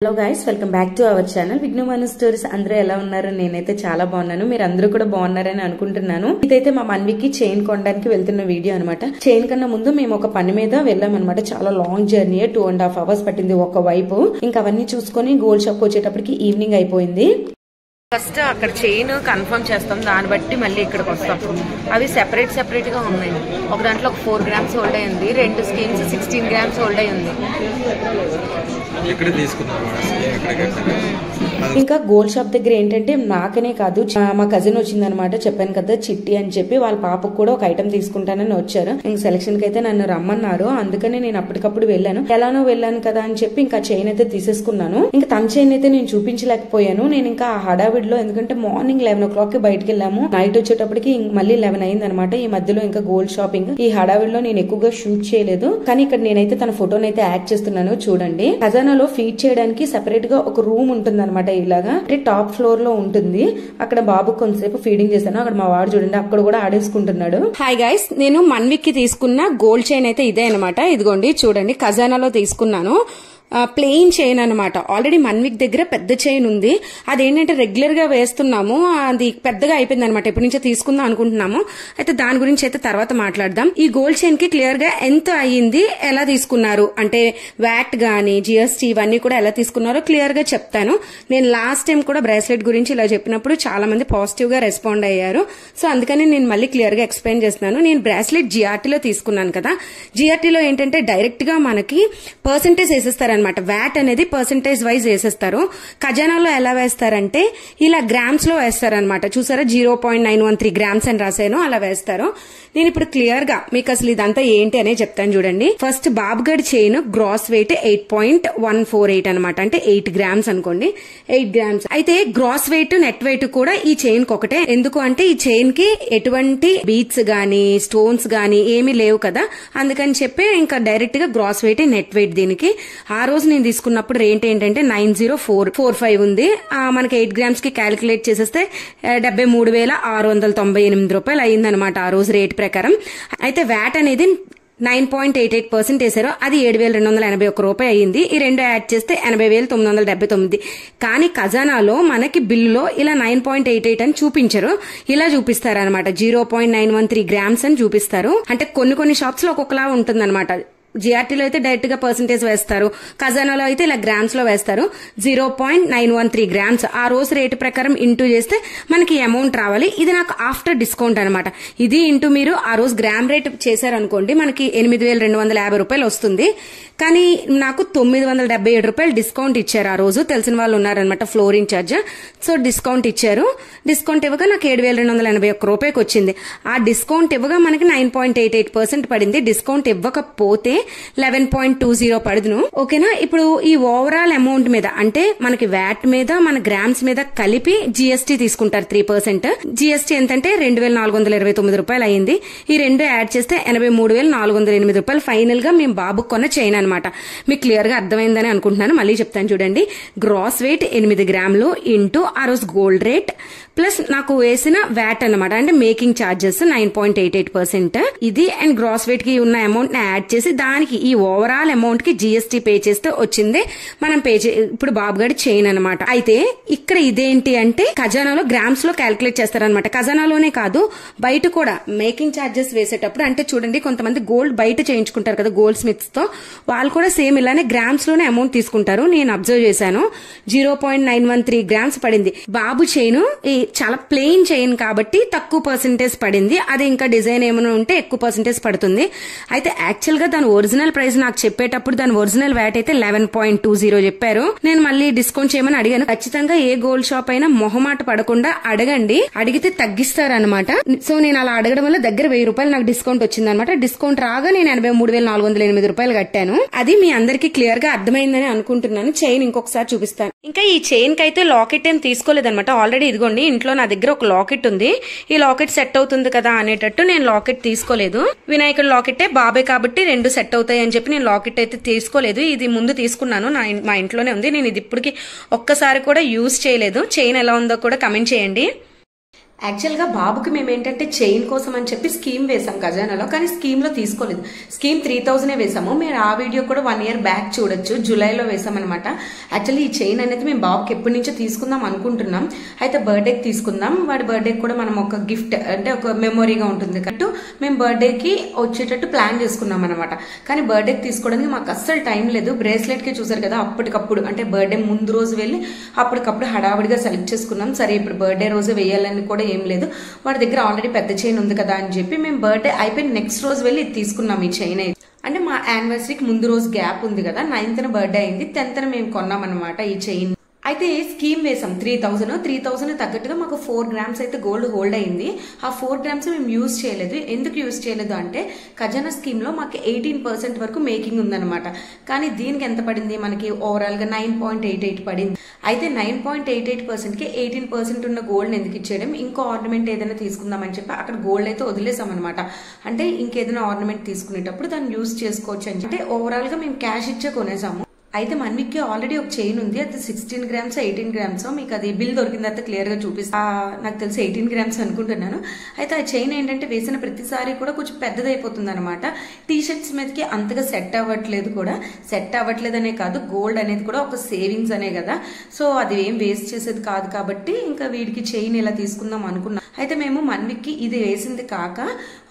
Hello guys, welcome back to our channel విఘ్నమాను stories. అందరూ ఎలా ఉన్నారు? నేనైతే చాలా బాగున్నాను. మీరు అందరూ కూడా బాగున్నారని అనుకుంటున్నాను. ఇదైతే మా మన్వికి చైన్ కొనడానికి వెళ్తున్న వీడియో అనమాట. చైన్ కన్నా ముందు మేము ఒక పని మీద వెళ్ళామన్నమాట. చాలా లాంగ్ జర్నీ, 2.5 hours పట్టింది ఒక వైపు. ఇంకా అవన్నీ చూసుకుని గోల్డ్ షాప్ వచ్చేటప్పటికి ఈవినింగ్ అయిపోయింది. ఫస్ట్ అక్కడ చైన్ కన్ఫర్మ్ చేస్తాం, దాన్ని బట్టి మళ్ళీ ఇక్కడికి వస్తాం. అవి సెపరేట్ గా ఉన్నాయి. ఒక దాంట్లో ఒక 4 grams హోల్డ్ అయ్యింది, 2 స్కీమ్స్ 16 grams హోల్డ్ అయ్యింది. ఇంకా గోల్డ్ షాప్ దగ్గర ఏంటంటే నాకనే కాదు, మా కజిన్ వచ్చిందనమాట. చెప్పాను కదా చిట్టి అని చెప్పి, వాళ్ళ పాపకు కూడా ఒక ఐటమ్ తీసుకుంటానని వచ్చారు. ఇంక సెలక్షన్ కి అయితే నన్ను రమ్మన్నారు. అందుకనే నేను అప్పటికప్పుడు వెళ్ళాను. ఎలానో వెళ్ళాను కదా అని చెప్పి ఇంకా చైన్ అయితే తీసేసుకున్నాను. ఇంకా తన చైన్ అయితే నేను చూపించలేకపోయాను. నేను ఇంకా ఆ హడావిడిలో, ఎందుకంటే మార్నింగ్ 11 o'clock కి బయటకు వెళ్ళాము. నైట్ వచ్చేటప్పటికి మళ్ళీ 11 అయింది అనమాట. ఈ మధ్యలో ఇంకా గోల్డ్ షాపింగ్, ఈ హడావిడిలో నేను ఎక్కువగా షూట్ చేయలేదు. కానీ ఇక్కడ నేనైతే తన ఫోటోని అయితే యాడ్ చేస్తున్నాను. చూడండి, ఖజానాలో ఫీడ్ చేయడానికి సెపరేట్ గా ఒక రూమ్ ఉంటుంది అనమాట. ఇలాగా అంటే టాప్ ఫ్లోర్ లో ఉంటుంది. అక్కడ బాబు కొంతసేపు ఫీడింగ్ చేశాను. అక్కడ మా వాడు చూడండి అక్కడ కూడా ఆడేసుకుంటున్నాడు. హాయ్ గైస్, నేను మన్విక్కి తీసుకున్న గోల్డ్ చైన్ అయితే ఇదే అనమాట. ఇదిగోండి చూడండి, ఖజానాలో తీసుకున్నాను. ప్లెయిన్ చైన్ అనమాట. ఆల్రెడీ మన్విక్ దగ్గర పెద్ద చైన్ ఉంది. అదేంటంటే రెగ్యులర్ గా వేస్తున్నాము, అది పెద్దగా అయిపోయింది అనమాట. ఎప్పటి నుంచో తీసుకుందాం అనుకుంటున్నాము. అయితే దాని గురించి అయితే తర్వాత మాట్లాడదాం. ఈ గోల్డ్ చైన్ కి క్లియర్ గా ఎంత అయ్యింది, ఎలా తీసుకున్నారు అంటే వ్యాట్ గానీ జిఎస్టీ ఇవన్నీ కూడా ఎలా తీసుకున్నారో క్లియర్ గా చెప్తాను. నేను లాస్ట్ టైం కూడా బ్రాస్లెట్ గురించి ఇలా చెప్పినప్పుడు చాలా మంది పాజిటివ్ గా రెస్పాండ్ అయ్యారు. సో అందుకని నేను మళ్ళీ క్లియర్ గా ఎక్స్ప్లెయిన్ చేస్తున్నాను. నేను బ్రాస్లెట్ జిఆర్టీలో తీసుకున్నాను కదా. జిఆర్టీలో ఏంటంటే డైరెక్ట్ గా మనకి పర్సెంటేజ్ వేసేస్తారు అనమాట. వ్యాట్ అనేది పర్సెంటేజ్ వైజ్ వేసేస్తారు. ఖజానాలో ఎలా వేస్తారంటే ఇలా గ్రామ్స్ లో వేస్తారనమాట. చూసారా, 0.913 grams అని రాశాను, అలా వేస్తారు. నేను ఇప్పుడు క్లియర్ గా మీకు అసలు ఇదంతా ఏంటి అనే చెప్తాను చూడండి. ఫస్ట్ బాబ్గఢ్ చైన్ గ్రాస్ వెయిట్ 8.148 అనమాట. అంటే 8 grams అనుకోండి, 8 grams. అయితే గ్రాస్ వెయిట్ నెట్ వెయిట్ కూడా ఈ చైన్ కి ఒకటే. ఎందుకు అంటే ఈ చైన్ కి ఎటువంటి బీట్స్ గానీ స్టోన్స్ గానీ ఏమీ లేవు కదా. అందుకని చెప్పి ఇంకా డైరెక్ట్ గా గ్రాస్ వెయిట్ నెట్ వెయిట్ దీనికి. ఆ రోజు నేను తీసుకున్నప్పుడు రేట్ ఏంటంటే 90445 ఉంది. మనకి 8 grams కి క్యాలిక్యులేట్ చేసేస్తే 73,698 రూపాయలు అయిందనమాట ఆ రోజు రేట్ ప్రకారం. అయితే వ్యాట్ అనేది 9.88% వేసారు. అది 7,281 రూపాయలు అయ్యింది. ఈ రెండు యాడ్ చేస్తే 80,979. కానీ ఖజానాలో మనకి బిల్లులో ఇలా 9.88 అని చూపించరు, ఇలా చూపిస్తారు అనమాట. 0.913 grams అని చూపిస్తారు. అంటే కొన్ని షాప్స్ లో ఒక్కొక్కలా ఉంటుంది అనమాట. జిఆర్టీలో అయితే డైరెక్ట్ గా పర్సెంటేజ్ వేస్తారు, ఖజానాలో అయితే ఇలా గ్రామ్స్ లో వేస్తారు. 0.913 grams ఆ రోజు రేటు ప్రకారం ఇంటూ చేస్తే మనకి అమౌంట్ రావాలి. ఇది నాకు ఆఫ్టర్ డిస్కౌంట్ అనమాట. ఇది ఇంటూ మీరు ఆ రోజు గ్రామ్ రేట్ చేశారనుకోండి, మనకి 8,250 రూపాయలు వస్తుంది. కానీ నాకు 977 రూపాయలు డిస్కౌంట్ ఇచ్చారు. ఆ రోజు తెలిసిన వాళ్ళు ఉన్నారనమాట, ఫ్లోర్ ఇన్ఛార్జ్. సో డిస్కౌంట్ ఇచ్చారు. డిస్కౌంట్ ఇవ్వగా నాకు 7,281 రూపాయకి వచ్చింది. ఆ డిస్కౌంట్ ఇవ్వగా మనకి 9.88% పడింది. డిస్కౌంట్ ఇవ్వకపోతే 11.20 పడుదును. ఓకేనా. ఇప్పుడు ఈ ఓవరాల్ అమౌంట్ మీద అంటే మనకి వ్యాట్ మీద మన గ్రామ్స్ మీద కలిపి జిఎస్టీ తీసుకుంటారు 3%. జిఎస్టీ ఎంతంటే 2,429 రూపాయలు అయింది. ఈ రెండు యాడ్ చేస్తే 83,408 రూపాయలు ఫైనల్ గా మేము బాబుకు కొన్న చైన్ అనమాట. మీకు క్లియర్ గా అర్థమైందని అనుకుంటున్నాను. మళ్ళీ చెప్తాను చూడండి. గ్రాస్ వెయిట్ 8 grams ఇంటూ ఆ రోజు గోల్డ్ రేట్ ప్లస్ నాకు వేసిన వ్యాట్ అనమాట. అంటే మేకింగ్ చార్జెస్ 9.88%. ఇది అండ్ గ్రాస్ వెయిట్ కి ఉన్న అమౌంట్ ని యాడ్ చేసి దానికి ఈ ఓవరాల్ అమౌంట్ కి జిఎస్టీ పే చేస్తే వచ్చింది మనం ఇప్పుడు బాబుగడి చైన్ అనమాట. అయితే ఇక్కడ ఇదేంటి అంటే ఖజానాలో గ్రామ్స్ లో క్యాల్కులేట్ చేస్తారనమాట. ఖజానాలోనే కాదు బయట కూడా మేకింగ్ చార్జెస్ వేసేటప్పుడు, అంటే చూడండి కొంతమంది గోల్డ్ బయట చేయించుకుంటారు కదా గోల్డ్ స్మిత్స్ తో, వాళ్ళు కూడా సేమ్ ఇలానే గ్రామ్స్ లోనే అమౌంట్ తీసుకుంటారు. నేను అబ్జర్వ్ చేశాను. 0.913 grams పడింది. బాబు చైన్ చాలా ప్లెయిన్ చైన్ కాబట్టి తక్కువ పర్సెంటేజ్ పడింది. అది ఇంకా డిజైన్ ఏమైనా ఉంటే ఎక్కువ పర్సెంటేజ్ పడుతుంది. అయితే యాక్చువల్ గా దాని ఒరిజినల్ ప్రైస్ నాకు చెప్పేటప్పుడు దాని ఒరిజినల్ వ్యాట్ అయితే 11.20 చెప్పారు. నేను మళ్ళీ డిస్కౌంట్ చేయమని అడిగాను. ఖచ్చితంగా ఏ గోల్డ్ షాప్ అయినా మొహమాట పడకుండా అడగండి, అడిగితే తగ్గిస్తారనమాట. సో నేను అలా అడగడం వల్ల దగ్గర 1000 రూపాయలు నాకు డిస్కౌంట్ వచ్చింది అనమాట. డిస్కౌంట్ రాగా నేను 83,408 రూపాయలు కట్టాను. అది మీ అందరికి క్లియర్ గా అర్థమైందని అనుకుంటున్నాను. చైన్ ఇంకొకసారి చూపిస్తాను. ఇంకా ఈ చైన్ కి అయితే లాకెట్ ఏం తీసుకోలేదనమాట. ఆల్రెడీ ఇదిగోండి ఇంట్లో నా దగ్గర ఒక లాకెట్ ఉంది. ఈ లాకెట్ సెట్ అవుతుంది కదా అనేటట్టు నేను లాకెట్ తీసుకోలేదు. వినాయకుడు లాకెట్టే బాబే కాబట్టి రెండు సెట్ అవుతాయి అని చెప్పి నేను లాకెట్ అయితే తీసుకోలేదు. ఇది ముందు తీసుకున్నాను, మా ఇంట్లోనే ఉంది. నేను ఇది ఇప్పటికి ఒక్కసారి కూడా యూజ్ చేయలేదు. చైన్ ఎలా ఉందో కూడా కమెంట్ చేయండి. యాక్చువల్ గా బాబుకి మేము ఏంటంటే చైన్ కోసం అని చెప్పి స్కీమ్ వేసాం ఖజానాలో, కానీ స్కీమ్ లో తీసుకోలేదు. స్కీమ్ 3000 వేసాము. మీరు ఆ వీడియో కూడా 1 year బ్యాక్ చూడొచ్చు, జూలైలో వేసామన్నమాట. యాక్చువల్లీ ఈ చైన్ అనేది మేము బాబుకి ఎప్పటి నుంచో తీసుకుందాం అనుకుంటున్నాం. అయితే బర్త్డేకి తీసుకుందాం, వాడి బర్త్డేకి కూడా మనం ఒక గిఫ్ట్ అంటే ఒక మెమొరీగా ఉంటుంది కాబట్టి మేము బర్త్డేకి వచ్చేటట్టు ప్లాన్ చేసుకున్నాం అనమాట. కానీ బర్త్డేకి తీసుకోవడానికి మాకు అస్సలు టైం లేదు. బ్రేస్లెట్ కి చూసారు కదా, అప్పటికప్పుడు అంటే బర్త్డే ముందు రోజు వెళ్ళి అప్పటికప్పుడు హడావిడిగా సెలెక్ట్ చేసుకున్నాం. సరే ఇప్పుడు బర్త్డే రోజు వేయాలని కూడా ఏం లేదు, వాడి దగ్గర ఆల్రెడీ పెద్ద చైన్ ఉంది కదా అని చెప్పి మేము బర్త్డే అయిపోయిన నెక్స్ట్ రోజు వెళ్ళి తీసుకున్నాం ఈ చైన్. అంటే మా యానివర్సరీకి ముందు రోజు గ్యాప్ ఉంది కదా, 9th బర్త్డే అయింది, 10th మేము కొన్నాం అనమాట ఈ చైన్. అయితే స్కీమ్ వేసాం 3000 తగ్గట్టుగా మాకు 4 grams అయితే గోల్డ్ హోల్డ్ అయింది. ఆ 4 grams మేము యూజ్ చేయలేదు. ఎందుకు యూజ్ చేయలేదు అంటే ఖజానా స్కీమ్ లో మాకు 18% వరకు మేకింగ్ ఉందన్నమాట. కానీ దీనికి ఎంత పడింది మనకి, ఓవరాల్ గా 9.88 పడింది. అయితే 9.88% కి 18% ఉన్న గోల్డ్ ఎందుకు ఇచ్చేయడం, ఇంకో ఆర్నమెంట్ ఏదైనా తీసుకుందామని చెప్పి అక్కడ గోల్డ్ అయితే వదిలేసాం అనమాట. అంటే ఇంకేదైనా ఆర్నమెంట్ తీసుకునేటప్పుడు దాన్ని యూజ్ చేసుకోవచ్చు అని చెప్పి ఓవరాల్ గా మేము క్యాష్ ఇచ్చే కొనేసాము. అయితే మన్విక్కి ఆల్రెడీ ఒక చైన్ ఉంది, అది 16 grams 18 grams, మీకు అది బిల్ దొరికిన తర్వాత క్లియర్ గా చూపిస్తా. నాకు తెలిసి 18 grams అనుకుంటున్నాను. అయితే ఆ చైన్ ఏంటంటే వేసిన ప్రతిసారి కూడా కొంచెం పెద్దదైపోతుంది అనమాట. టీ షర్ట్స్ మీదకి అంతగా సెట్ అవ్వట్లేదు కూడా. సెట్ అవ్వట్లేదనే కాదు, గోల్డ్ అనేది కూడా ఒక సేవింగ్స్ అనే కదా, సో అది ఏం వేస్ట్ చేసేది కాదు కాబట్టి ఇంకా వీడికి చైన్ ఇలా తీసుకుందాం అనుకున్నాం. అయితే మేము మన్విక్కి ఇది వేసింది కాక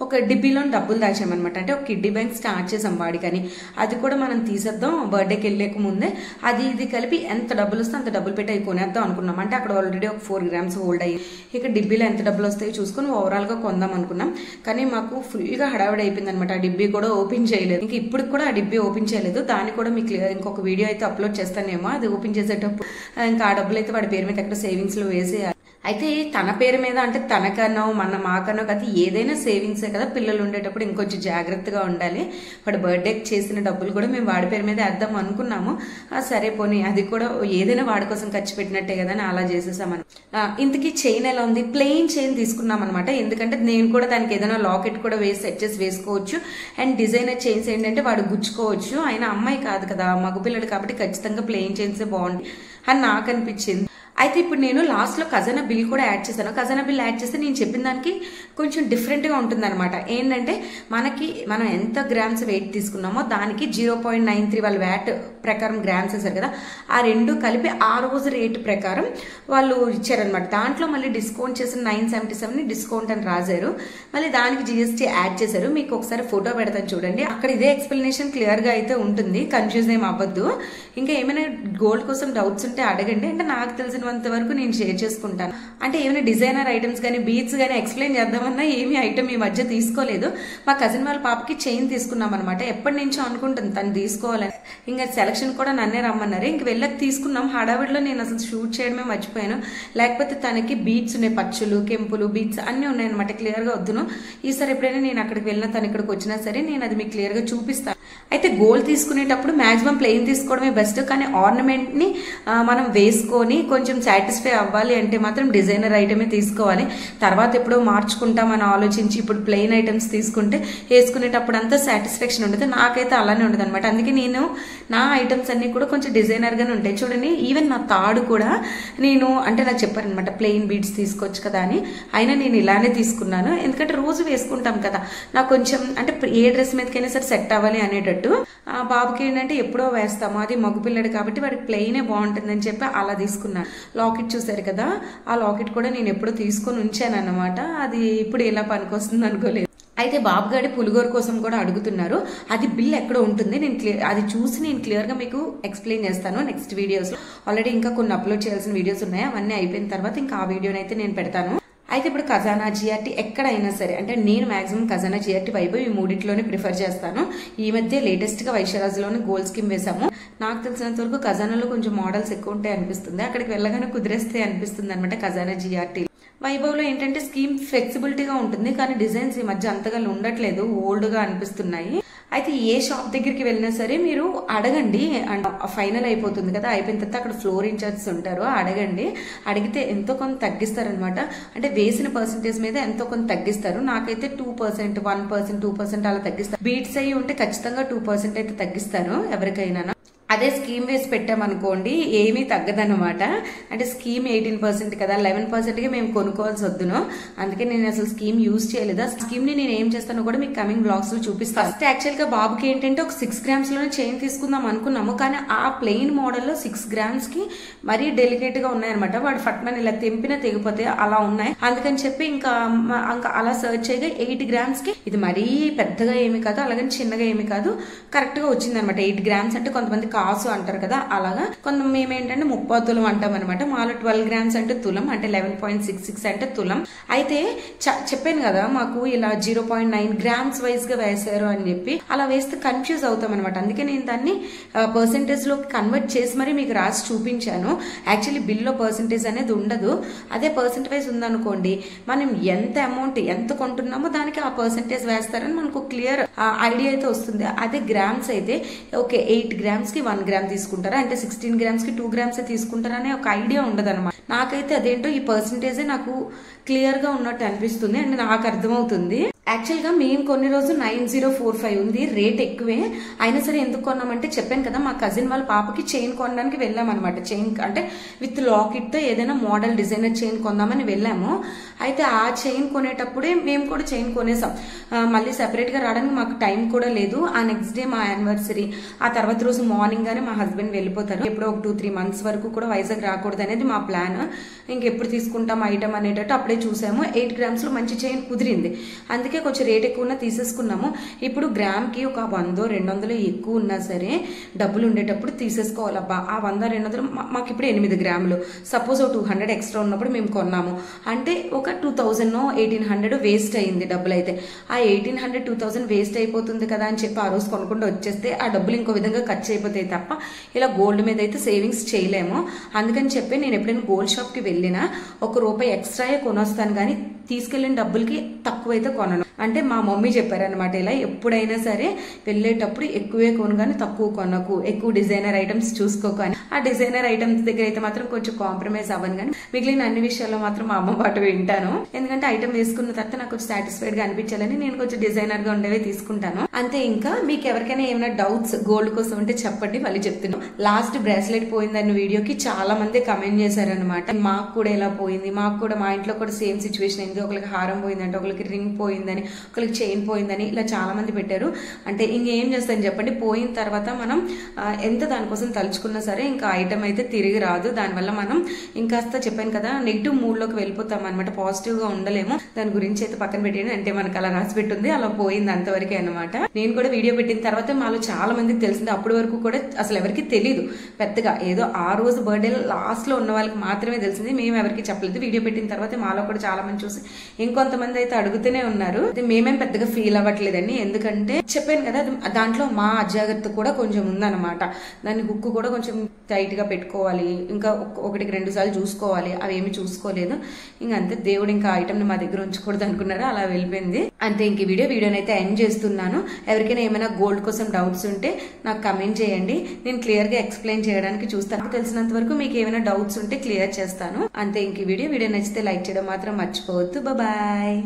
ఒక డిబ్బీలో డబ్బులు దాచామన్నమాట. అంటే ఒక కిడ్డీ బ్యాంక్ స్టార్ట్ చేసాం వాడికని. అది కూడా మనం తీసేద్దాం బర్త్డేకి వెళ్ళే ముందే, అది ఇది కలిపి ఎంత డబ్బులు వస్తే అంత డబ్బులు పెట్టి అవి కొనేద్దాం అనుకున్నాం. అంటే అక్కడ ఆల్రెడీ ఒక 4 grams హోల్డ్ అయ్యి ఇక డిబ్బీలో ఎంత డబ్బులు వస్తాయో చూసుకుని ఓవరాల్ గా కొందాం అనుకున్నాం. కానీ మాకు ఫుల్ గా హడావిడి అయిపోయింది అనమాట. ఆ డిబ్బీ కూడా ఓపెన్ చేయలేదు, ఇంకా ఇప్పుడు కూడా ఆ డిబ్బీ ఓపెన్ చేయలేదు. దాన్ని కూడా మీకు ఇంకొక వీడియో అయితే అప్లోడ్ చేస్తానేమో. అది ఓపెన్ చేసేటప్పుడు ఇంకా ఆ డబ్బులు అయితే వాడి పేరు మీద ఎక్కడ సేవింగ్స్ లో వేసేయాలి. అయితే తన పేరు మీద అంటే తనకనో మాకనో కదా, ఏదైనా సేవింగ్సే కదా, పిల్లలు ఉండేటప్పుడు ఇంకొంచెం జాగ్రత్తగా ఉండాలి. వాడు బర్త్డేకి చేసిన డబ్బులు కూడా మేము వాడి పేరు మీద వేద్దాం అనుకున్నాము. సరే పోనీ అది కూడా ఏదైనా వాడి కోసం ఖర్చు పెట్టినట్టే కదా అని అలా చేసేసామని. ఇంతకీ చైన్ ఎలా ఉంది, ప్లెయిన్ చైన్ తీసుకున్నాం అనమాట. ఎందుకంటే నేను కూడా దానికి ఏదైనా లాకెట్ కూడా వేసి సెట్ చేసి వేసుకోవచ్చు. అండ్ డిజైనర్ చైన్స్ ఏంటంటే వాడు గుచ్చుకోవచ్చు. ఆయన అమ్మాయి కాదు కదా, మగపిల్లడు కాబట్టి ఖచ్చితంగా ప్లెయిన్ చైన్సే బాగుంది అని నాకు అనిపించింది. అయితే ఇప్పుడు నేను లాస్ట్ లో ఖజానా బిల్ కూడా యాడ్ చేశాను. ఖజానా బిల్ యాడ్ చేస్తే నేను చెప్పిన దానికి కొంచెం డిఫరెంట్ గా ఉంటుంది అనమాట. ఏంటంటే మనం ఎంత గ్రామ్స్ వెయిట్ తీసుకున్నామో దానికి 0.93 వాళ్ళు వ్యాట్ ప్రకారం గ్రామ్స్ వేసారు కదా, ఆ రెండు కలిపి ఆ రోజు రేటు ప్రకారం వాళ్ళు ఇచ్చారనమాట. దాంట్లో మళ్ళీ డిస్కౌంట్ చేసిన 977 డిస్కౌంట్ అని రాశారు. మళ్ళీ దానికి GST యాడ్ చేశారు. మీకు ఒకసారి ఫోటో పెడతాను చూడండి, అక్కడ ఇదే ఎక్స్ప్లెనేషన్ క్లియర్ గా అయితే ఉంటుంది, కన్ఫ్యూజ్ ఏం అవ్వద్దు. ఇంకా ఏమైనా గోల్డ్ కోసం డౌట్స్ ఉంటే అడగండి. అంటే నాకు తెలిసిన వరకు నేను షేర్ చేసుకుంటాను. అంటే ఏమైనా డిజైనర్ ఐటమ్స్ కానీ బీట్స్ కానీ ఎక్స్ప్లెయిన్ చేద్దామన్నా ఏమి ఐటమ్ ఈ మధ్య తీసుకోలేదు. మా కజిన్ వాళ్ళ పాపకి చైన్ తీసుకున్నాం అనమాట. ఎప్పటి నుంచో అనుకుంటుంది తను తీసుకోవాలని. ఇంకా సెలక్షన్ కూడా నన్నే రమ్మన్నారు. ఇంక వెళ్ళక తీసుకున్నాం. హడావిడిలో నేను అసలు షూట్ చేయడమే మర్చిపోయాను. లేకపోతే తనకి బీట్స్ ఉన్నాయి, పచ్చులు కెంపులు బీట్స్ అన్ని ఉన్నాయి అనమాట. క్లియర్ గా వద్దును. ఈసారి ఎప్పుడైనా నేను అక్కడికి వెళ్ళినా తను ఇక్కడికి వచ్చినా సరే నేను అది మీకు క్లియర్ గా చూపిస్తాను. అయితే గోల్డ్ తీసుకునేటప్పుడు మాక్సిమం ప్లెయిన్ తీసుకోవడమే బెస్ట్. కానీ ఆర్నమెంట్ ని మనం వేసుకొని కొంచెం సాటిస్ఫై అవ్వాలి అంటే మాత్రం డిజైనర్ ఐటమే తీసుకోవాలి. తర్వాత ఎప్పుడో మార్చుకుంటామని ఆలోచించి ఇప్పుడు ప్లెయిన్ ఐటమ్స్ తీసుకుంటే వేసుకునేటప్పుడు అంతా సాటిస్ఫాక్షన్ ఉండదు. నాకైతే అలానే ఉండదు అనమాట. అందుకే నేను నా ఐటమ్స్ అన్ని కూడా కొంచెం డిజైనర్ గానే ఉంటాయి. చూడండి, ఈవెన్ నా తాడు కూడా నేను అంటే నాకు చెప్పారనమాట ప్లెయిన్ బీడ్స్ తీసుకోవచ్చు కదా అని. అయినా నేను ఇలానే తీసుకున్నాను. ఎందుకంటే రోజు వేసుకుంటాం కదా, నాకు కొంచెం అంటే ఏ డ్రెస్ మీదకైనా సరే సెట్ అవ్వాలి అనేటట్టు. బాబుకి ఏంటంటే ఎప్పుడో వేస్తాము, అది మగపిల్లడు కాబట్టి వాడికి ప్లెయినే బాగుంటుందని చెప్పి అలా తీసుకున్నాను. లాకెట్ చూసారు కదా, ఆ లాకెట్ కూడా నేను ఎప్పుడో తీసుకొని ఉంచాను అనమాట. అది ఇప్పుడు ఎలా పనికొస్తుంది అనుకోలేదు. అయితే బాబుగాడి పులిగోర కోసం కూడా అడుగుతున్నారు. అది బిల్ ఎక్కడ ఉంటుంది, నేను అది చూసి నేను క్లియర్ గా మీకు ఎక్స్ప్లెయిన్ చేస్తాను నెక్స్ట్ వీడియోస్ లో. ఆల్రెడీ ఇంకా కొన్ని అప్లోడ్ చేయాల్సిన వీడియోస్ ఉన్నాయి. అవన్నీ అయిపోయిన తర్వాత ఇంకా ఆ వీడియోని అయితే నేను పెడతాను. అయితే ఇప్పుడు ఖజానా GRT ఎక్కడైనా సరే, అంటే నేను మాక్సిమం ఖజానా GRT వైభవ్ ఈ మూడిట్లోనే ప్రిఫర్ చేస్తాను. ఈ మధ్య లేటెస్ట్ గా వైశ్యరాజులోనే గోల్డ్ స్కీమ్ వేసాము. నాకు తెలిసినంత వరకు ఖజానాలో కొంచెం మోడల్స్ ఎక్కువ ఉంటాయి అనిపిస్తుంది. అక్కడికి వెళ్ళగానే కుదిరేస్తే అనిపిస్తుంది అనమాట ఖజానా GRT. వైభవ్ లో ఏంటంటే స్కీమ్ ఫ్లెక్సిబిలిటీగా ఉంటుంది, కానీ డిజైన్స్ ఈ మధ్య అంతగా ఉండట్లేదు, ఓల్డ్ గా అనిపిస్తున్నాయి. అయితే ఏ షాప్ దగ్గరికి వెళ్ళినా సరే మీరు అడగండి. అండ్ ఫైనల్ అయిపోతుంది కదా, అయిపోయిన తర్వాత అక్కడ ఫ్లోర్ ఇన్ఛార్జెస్ ఉంటారు, అడగండి. అడిగితే ఎంతో కొంత తగ్గిస్తారనమాట. అంటే వేసిన పర్సెంటేజ్ మీద ఎంతో కొంత తగ్గిస్తారు. నాకైతే 2%, 1%, 2% అలా తగ్గిస్తారు. బీట్స్ అయ్యి ఉంటే ఖచ్చితంగా 2% అయితే తగ్గిస్తారు ఎవరికైనా. అదే స్కీమ్ వేసి పెట్టామనుకోండి ఏమీ తగ్గదన్నమాట. అంటే స్కీమ్ 18% కదా, 11%గా మేము కొనుక్కోవాల్సి వద్దును. అందుకే నేను అసలు స్కీమ్ యూజ్ చేయలేదు. ఆ స్కీమ్ ని నేను ఏం చేస్తానో కూడా మీకు కమింగ్ బ్లాగ్స్ లో చూపిస్తాను. ఫస్ట్ యాక్చువల్ గా బాబుకి ఏంటంటే ఒక 6 grams లోనే చైన్ తీసుకుందాం అనుకున్నాము. కానీ ఆ ప్లెయిన్ మోడల్ లో 6 grams కి మరీ డెలికేట్ గా ఉన్నాయన్నమాట. వాడు ఫట్మన్ ఇలా తెంపినా తెగిపోతే అలా ఉన్నాయి. అందుకని చెప్పి ఇంకా అలా సర్చ్ చేయగా 8 grams కి ఇది మరీ పెద్దగా ఏమి కాదు, అలాగని చిన్నగా ఏమి కాదు, కరెక్ట్ గా వచ్చింది అనమాట. 8 grams అంటే కొంతమంది కాసు అంటారు కదా, అలాగా కొంత మేమేంటంటే 30 తులం అంటాం అనమాట. మాలో 12 grams అంటే తులం, అంటే 11.66 అంటే తులం. అయితే చెప్పాను కదా మాకు ఇలా 0.9 grams వైజ్ గా వేశారు అని చెప్పి, అలా వేస్తే కన్ఫ్యూజ్ అవుతాం అనమాట. అందుకే నేను దాన్ని పర్సెంటేజ్ లో కన్వర్ట్ చేసి మరి మీకు రాసి చూపించాను. యాక్చువల్లీ బిల్లో పర్సెంటేజ్ అనేది ఉండదు. అదే పర్సెంట్ వైజ్ ఉందనుకోండి, మనం ఎంత అమౌంట్ ఎంత కొంటున్నామో దానికి ఆ పర్సెంటేజ్ వేస్తారని మనకు క్లియర్ ఐడియా అయితే వస్తుంది. అదే గ్రామ్స్ అయితే ఓకే 8 grams కి 1 gram తీసుకుంటారా, అంటే 16 grams కి 2 grams తీసుకుంటారా అనే ఒక ఐడియా ఉండదు అనమాట. నాకైతే అదేంటో ఈ పర్సెంటేజే నాకు క్లియర్ గా ఉన్నట్టు అనిపిస్తుంది అండ్ నాకు అర్థమవుతుంది. యాక్చువల్ గా మేము కొన్ని రోజు 9045 ఉంది, రేట్ ఎక్కువే. అయినా సరే ఎందుకు కొన్నామంటే చెప్పాను కదా, మా కజిన్ వాళ్ళ పాపకి చైన్ కొనడానికి వెళ్ళాం అనమాట. చైన్ అంటే విత్ లాకెట్ తో ఏదైనా మోడల్ డిజైనర్ చైన్ కొందామని వెళ్ళాము. అయితే ఆ చైన్ కొనేటప్పుడే మేము కూడా చైన్ కొనేసాం. మళ్ళీ సెపరేట్ గా రావడానికి మాకు టైం కూడా లేదు. ఆ నెక్స్ట్ డే మా యానివర్సరీ, ఆ తర్వాత రోజు మార్నింగ్ గానే మా హస్బెండ్ వెళ్ళిపోతారు. ఎప్పుడో ఒక 2-3 months వరకు కూడా వైజాగ్ రాకూడదు అనేది మా ప్లాన్. ఇంకెప్పుడు తీసుకుంటాం ఐటమ్ అనేటట్టు అప్పుడే చూసాము. 8 grams లో మంచి చైన్ కుదిరింది. అందుకే కొంచెం రేట్ ఎక్కువ తీసేసుకున్నాము. ఇప్పుడు గ్రామ్ కి ఒక 100-200 ఎక్కువ ఉన్నా సరే డబ్బులు ఉండేటప్పుడు తీసేసుకోవాలబ్బా. ఆ 100-200 మాకు ఇప్పుడు 8 grams, సపోజ్ 200 ఎక్స్ట్రా ఉన్నప్పుడు మేము కొన్నాము అంటే ఒక 2000-1800 వేస్ట్ అయింది డబ్బులు. అయితే ఆ 1800-2000 వేస్ట్ అయిపోతుంది కదా అని చెప్పి ఆ రోజు కొనుక్కుంటూ వచ్చేస్తే ఆ డబ్బులు ఇంకో విధంగా ఖర్చు అయిపోతాయి తప్ప ఇలా గోల్డ్ మీద అయితే సేవింగ్స్ చేయలేము. అందుకని చెప్పి నేను ఎప్పుడైనా గోల్డ్ షాప్ కి వెళ్ళినా ₹1 ఎక్స్ట్రాయే కొనొస్తాను, కానీ తీసుకెళ్లిన డబ్బులకి తక్కువైతే కొనను. అంటే మా మమ్మీ చెప్పారనమాట, ఇలా ఎప్పుడైనా సరే వెళ్ళేటప్పుడు ఎక్కువే కొను కానీ తక్కువ కొనకు, ఎక్కువ డిజైనర్ ఐటమ్స్ చూసుకోకు అని. ఆ డిజైనర్ ఐటమ్స్ దగ్గర అయితే మాత్రం కొంచెం కాంప్రమైజ్ అవ్వను, కానీ మిగిలిన అన్ని విషయాల్లో మాత్రం మా అమ్మ పాటు వింటాను. ఎందుకంటే ఐటమ్ వేసుకున్న తర్వాత నాకు కొంచెం సాటిస్ఫైడ్ గా అనిపించాలని నేను కొంచెం డిజైనర్ గా ఉండేవి తీసుకుంటాను అంతే. ఇంకా మీకు ఎవరికైనా ఏమైనా డౌట్స్ గోల్డ్ కోసం ఉంటే చెప్పండి, మళ్ళీ చెప్తున్నాను. లాస్ట్ బ్రాస్లెట్ పోయిందన్న వీడియోకి చాలా మంది కమెంట్ చేశారనమాట, మాకు కూడా ఎలా పోయింది, మాకు కూడా మా ఇంట్లో కూడా సేమ్ సిచ్యువేషన్ అయింది, ఒకరికి హారం పోయిందంటే, ఒకరికి రింగ్ పోయిందని, ఒకరికి చైన్ పోయిందని, ఇలా చాలా మంది పెట్టారు. అంటే ఇంకేం చేస్తాను చెప్పండి, పోయిన తర్వాత మనం ఎంత దానికోసం తలుచుకున్నా సరే ఇంకా ఐటమ్ అయితే తిరిగి రాదు. దానివల్ల మనం ఇంకాస్త చెప్పాను కదా నెగిటివ్ మూడ్ లోకి వెళ్ళిపోతాం అనమాట, పాజిటివ్ గా ఉండలేము. దాని గురించి అయితే పక్కన పెట్టేయండి, అంటే మనకు అలా రాసి పెట్టుంది, అలా పోయింది అంతవరకే అనమాట. నేను కూడా వీడియో పెట్టిన తర్వాత మాలో చాలా మందికి తెలిసింది. అప్పటి వరకు కూడా అసలు ఎవరికి తెలియదు పెద్దగా, ఏదో ఆ రోజు బర్త్డే లాస్ట్ లో ఉన్న వాళ్ళకి మాత్రమే తెలిసింది, మేము ఎవరికి చెప్పలేదు. వీడియో పెట్టిన తర్వాత మాలో కూడా చాలా మంది చూసి ఇంకొంతమంది అయితే అడుగుతూనే ఉన్నారు. మేమేం పెద్దగా ఫీల్ అవ్వట్లేదండి, ఎందుకంటే చెప్పాను కదా దాంట్లో మా అజాగ్రత్త కూడా కొంచెం ఉందన్నమాట. దాన్ని హుక్ కూడా కొంచెం టైట్ గా పెట్టుకోవాలి, ఇంకా 1-2 సార్లు చూసుకోవాలి, అవేమి చూసుకోలేదు. ఇంకంతే, దేవుడు ఇంకా ఐటమ్ ని మా దగ్గర ఉంచకూడదు అనుకున్నారా, అలా వెళ్ళిపోయింది అంతే. ఇంక వీడియోనైతే ఎండ్ చేస్తున్నాను. ఎవరికైనా ఏమైనా గోల్డ్ కోసం డౌట్స్ ఉంటే నాకు కమెంట్ చేయండి, నేను క్లియర్ గా ఎక్స్ప్లెయిన్ చేయడానికి చూస్తాను. తెలిసినంత వరకు మీకు ఏమైనా డౌట్స్ ఉంటే క్లియర్ చేస్తాను అంతే. ఇంక వీడియో నచ్చితే లైక్ చేయడం మాత్రం మర్చిపోవద్దు. బాయ్.